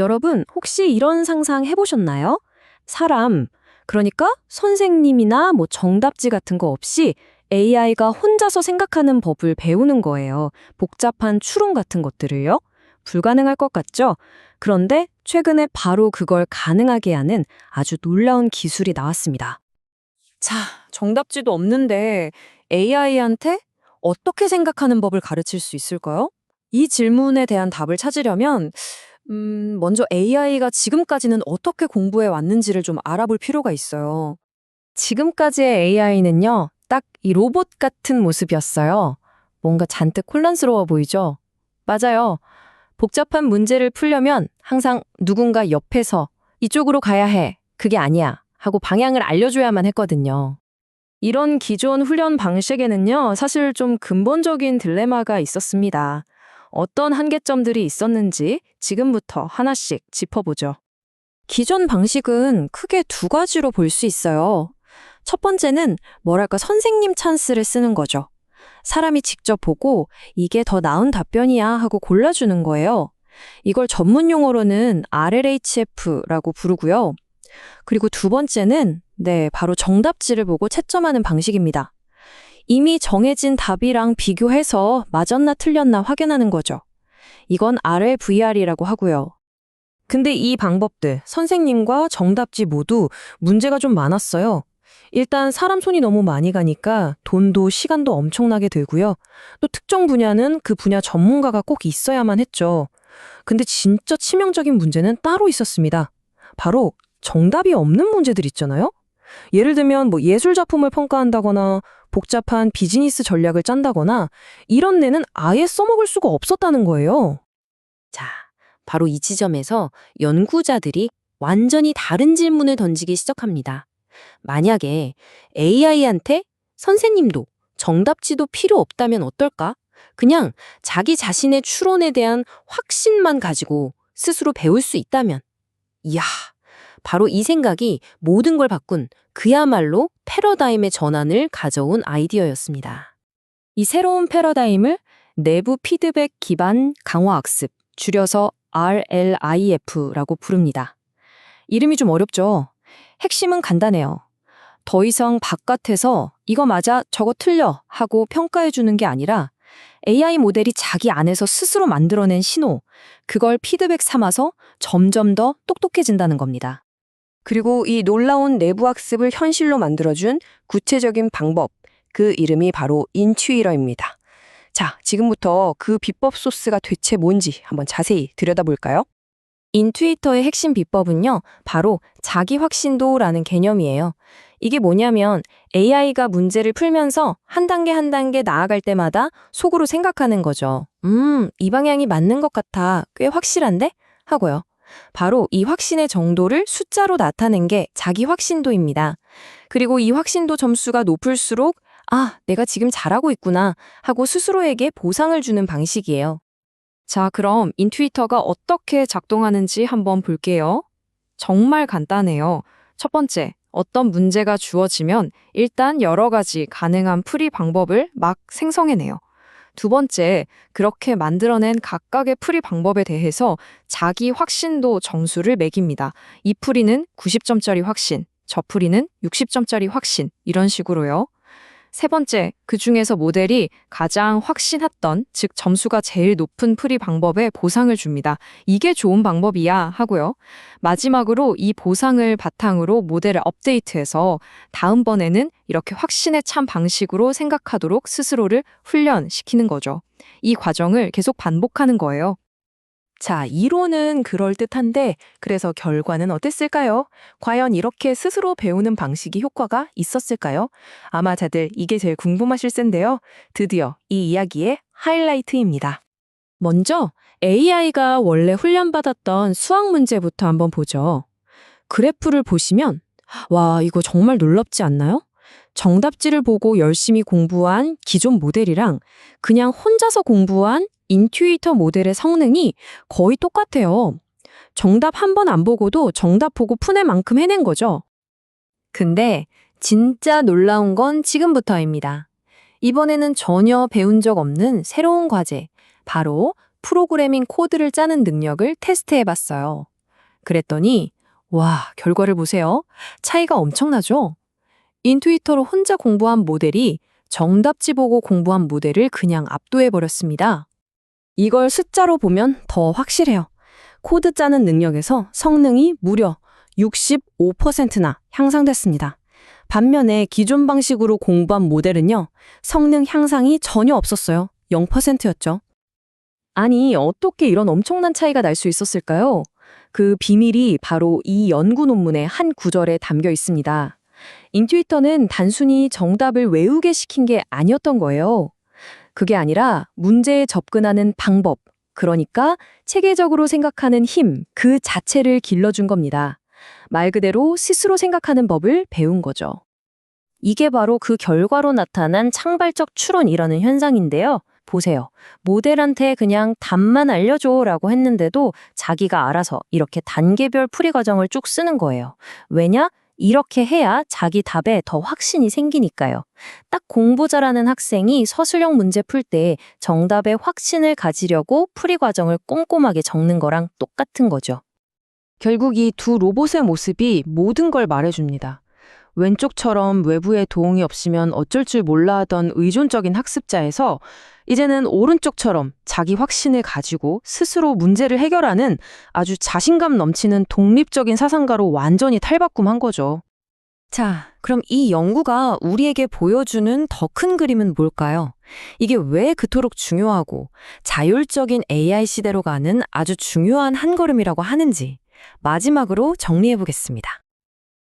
여러분, 혹시 이런 상상 해보셨나요? 사람, 그러니까 선생님이나 정답지 같은 거 없이 AI가 혼자서 생각하는 법을 배우는 거예요. 복잡한 추론 같은 것들을요. 불가능할 것 같죠? 그런데 최근에 바로 그걸 가능하게 하는 아주 놀라운 기술이 나왔습니다. 자, 정답지도 없는데 AI한테 어떻게 생각하는 법을 가르칠 수 있을까요? 이 질문에 대한 답을 찾으려면 먼저 AI가 지금까지는 어떻게 공부해 왔는지를 좀 알아볼 필요가 있어요. 지금까지의 AI는요, 딱 이 로봇 같은 모습이었어요. 뭔가 잔뜩 혼란스러워 보이죠? 맞아요. 복잡한 문제를 풀려면 항상 누군가 옆에서 이쪽으로 가야 해. 그게 아니야. 하고 방향을 알려줘야만 했거든요. 이런 기존 훈련 방식에는요, 사실 좀 근본적인 딜레마가 있었습니다. 어떤 한계점들이 있었는지 지금부터 하나씩 짚어보죠. 기존 방식은 크게 두 가지로 볼 수 있어요. 첫 번째는 선생님 찬스를 쓰는 거죠. 사람이 직접 보고 이게 더 나은 답변이야 하고 골라주는 거예요. 이걸 전문 용어로는 RLHF라고 부르고요. 그리고 두 번째는 바로 정답지를 보고 채점하는 방식입니다. 이미 정해진 답이랑 비교해서 맞았나 틀렸나 확인하는 거죠. 이건 RLVR이라고 하고요. 근데 이 방법들, 선생님과 정답지 모두 문제가 좀 많았어요. 일단 사람 손이 너무 많이 가니까 돈도 시간도 엄청나게 들고요. 또 특정 분야는 그 분야 전문가가 꼭 있어야만 했죠. 근데 진짜 치명적인 문제는 따로 있었습니다. 바로 정답이 없는 문제들 있잖아요? 예를 들면 예술 작품을 평가한다거나 복잡한 비즈니스 전략을 짠다거나 이런 데는 아예 써먹을 수가 없었다는 거예요. 자, 바로 이 지점에서 연구자들이 완전히 다른 질문을 던지기 시작합니다. 만약에 AI한테 선생님도 정답지도 필요 없다면 어떨까? 그냥 자기 자신의 추론에 대한 확신만 가지고 스스로 배울 수 있다면. 이야, 바로 이 생각이 모든 걸 바꾼 그야말로 패러다임의 전환을 가져온 아이디어였습니다. 이 새로운 패러다임을 내부 피드백 기반 강화 학습, 줄여서 RLIF라고 부릅니다. 이름이 좀 어렵죠? 핵심은 간단해요. 더 이상 바깥에서 이거 맞아, 저거 틀려 하고 평가해 주는 게 아니라 AI 모델이 자기 안에서 스스로 만들어낸 신호, 그걸 피드백 삼아서 점점 더 똑똑해진다는 겁니다. 그리고 이 놀라운 내부 학습을 현실로 만들어준 구체적인 방법, 그 이름이 바로 인튜이러입니다. 자, 지금부터 그 비법 소스가 대체 뭔지 한번 자세히 들여다볼까요? 인투이터의 핵심 비법은요, 바로 자기 확신도라는 개념이에요. 이게 뭐냐면 AI가 문제를 풀면서 한 단계 한 단계 나아갈 때마다 속으로 생각하는 거죠. 이 방향이 맞는 것 같아. 꽤 확실한데? 하고요. 바로 이 확신의 정도를 숫자로 나타낸 게 자기 확신도입니다. 그리고 이 확신도 점수가 높을수록 내가 지금 잘하고 있구나 하고 스스로에게 보상을 주는 방식이에요. 자, 그럼 인투이터가 어떻게 작동하는지 한번 볼게요. 정말 간단해요. 첫 번째, 어떤 문제가 주어지면 일단 여러 가지 가능한 풀이 방법을 막 생성해내요. 두 번째, 그렇게 만들어낸 각각의 풀이 방법에 대해서 자기 확신도 점수를 매깁니다. 이 풀이는 90점짜리 확신, 저 풀이는 60점짜리 확신, 이런 식으로요. 세 번째, 그 중에서 모델이 가장 확신했던, 즉 점수가 제일 높은 풀이 방법에 보상을 줍니다. 이게 좋은 방법이야 하고요. 마지막으로 이 보상을 바탕으로 모델을 업데이트해서 다음번에는 이렇게 확신에 찬 방식으로 생각하도록 스스로를 훈련시키는 거죠. 이 과정을 계속 반복하는 거예요. 자, 이론은 그럴듯한데 그래서 결과는 어땠을까요? 과연 이렇게 스스로 배우는 방식이 효과가 있었을까요? 아마 다들 이게 제일 궁금하실 텐데요. 드디어 이 이야기의 하이라이트입니다. 먼저 AI가 원래 훈련받았던 수학 문제부터 한번 보죠. 그래프를 보시면 와, 이거 정말 놀랍지 않나요? 정답지를 보고 열심히 공부한 기존 모델이랑 그냥 혼자서 공부한 인투이터 모델의 성능이 거의 똑같아요. 정답 한 번 안 보고도 정답 보고 푸는 만큼 해낸 거죠. 근데 진짜 놀라운 건 지금부터입니다. 이번에는 전혀 배운 적 없는 새로운 과제, 바로 프로그래밍 코드를 짜는 능력을 테스트해봤어요. 그랬더니 와, 결과를 보세요. 차이가 엄청나죠? 인투이터로 혼자 공부한 모델이 정답지 보고 공부한 모델을 그냥 압도해버렸습니다. 이걸 숫자로 보면 더 확실해요. 코드 짜는 능력에서 성능이 무려 65%나 향상됐습니다. 반면에 기존 방식으로 공부한 모델은요, 성능 향상이 전혀 없었어요. 0%였죠. 아니, 어떻게 이런 엄청난 차이가 날 수 있었을까요? 그 비밀이 바로 이 연구 논문의 한 구절에 담겨 있습니다. 인투이터는 단순히 정답을 외우게 시킨 게 아니었던 거예요. 그게 아니라 문제에 접근하는 방법, 그러니까 체계적으로 생각하는 힘, 그 자체를 길러준 겁니다. 말 그대로 스스로 생각하는 법을 배운 거죠. 이게 바로 그 결과로 나타난 창발적 추론이라는 현상인데요. 보세요. 모델한테 그냥 답만 알려줘라고 했는데도 자기가 알아서 이렇게 단계별 풀이 과정을 쭉 쓰는 거예요. 왜냐? 이렇게 해야 자기 답에 더 확신이 생기니까요. 딱 공부 잘하는 학생이 서술형 문제 풀 때 정답에 확신을 가지려고 풀이 과정을 꼼꼼하게 적는 거랑 똑같은 거죠. 결국 이 두 로봇의 모습이 모든 걸 말해줍니다. 왼쪽처럼 외부의 도움이 없으면 어쩔 줄 몰라 하던 의존적인 학습자에서 이제는 오른쪽처럼 자기 확신을 가지고 스스로 문제를 해결하는 아주 자신감 넘치는 독립적인 사상가로 완전히 탈바꿈한 거죠. 자, 그럼 이 연구가 우리에게 보여주는 더 큰 그림은 뭘까요? 이게 왜 그토록 중요하고 자율적인 AI 시대로 가는 아주 중요한 한 걸음이라고 하는지 마지막으로 정리해 보겠습니다.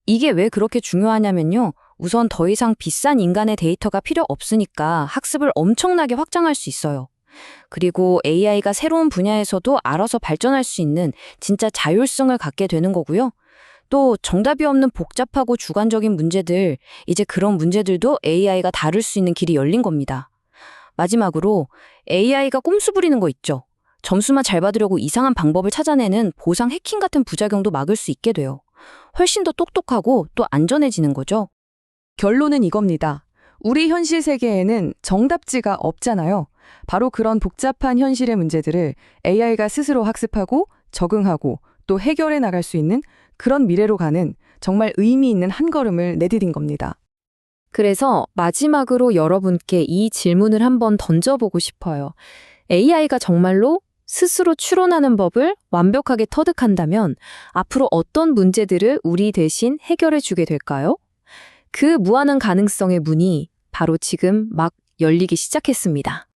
이게 왜 그렇게 중요하냐면요. 우선 더 이상 비싼 인간의 데이터가 필요 없으니까 학습을 엄청나게 확장할 수 있어요. 그리고 AI가 새로운 분야에서도 알아서 발전할 수 있는 진짜 자율성을 갖게 되는 거고요. 또 정답이 없는 복잡하고 주관적인 문제들, 이제 그런 문제들도 AI가 다룰 수 있는 길이 열린 겁니다. 마지막으로 AI가 꼼수 부리는 거 있죠. 점수만 잘 받으려고 이상한 방법을 찾아내는 보상 해킹 같은 부작용도 막을 수 있게 돼요. 훨씬 더 똑똑하고 또 안전해지는 거죠. 결론은 이겁니다. 우리 현실 세계에는 정답지가 없잖아요. 바로 그런 복잡한 현실의 문제들을 AI가 스스로 학습하고 적응하고 또 해결해 나갈 수 있는 그런 미래로 가는 정말 의미 있는 한 걸음을 내디딘 겁니다. 그래서 마지막으로 여러분께 이 질문을 한번 던져보고 싶어요. AI가 정말로 스스로 추론하는 법을 완벽하게 터득한다면 앞으로 어떤 문제들을 우리 대신 해결해 주게 될까요? 그 무한한 가능성의 문이 바로 지금 막 열리기 시작했습니다.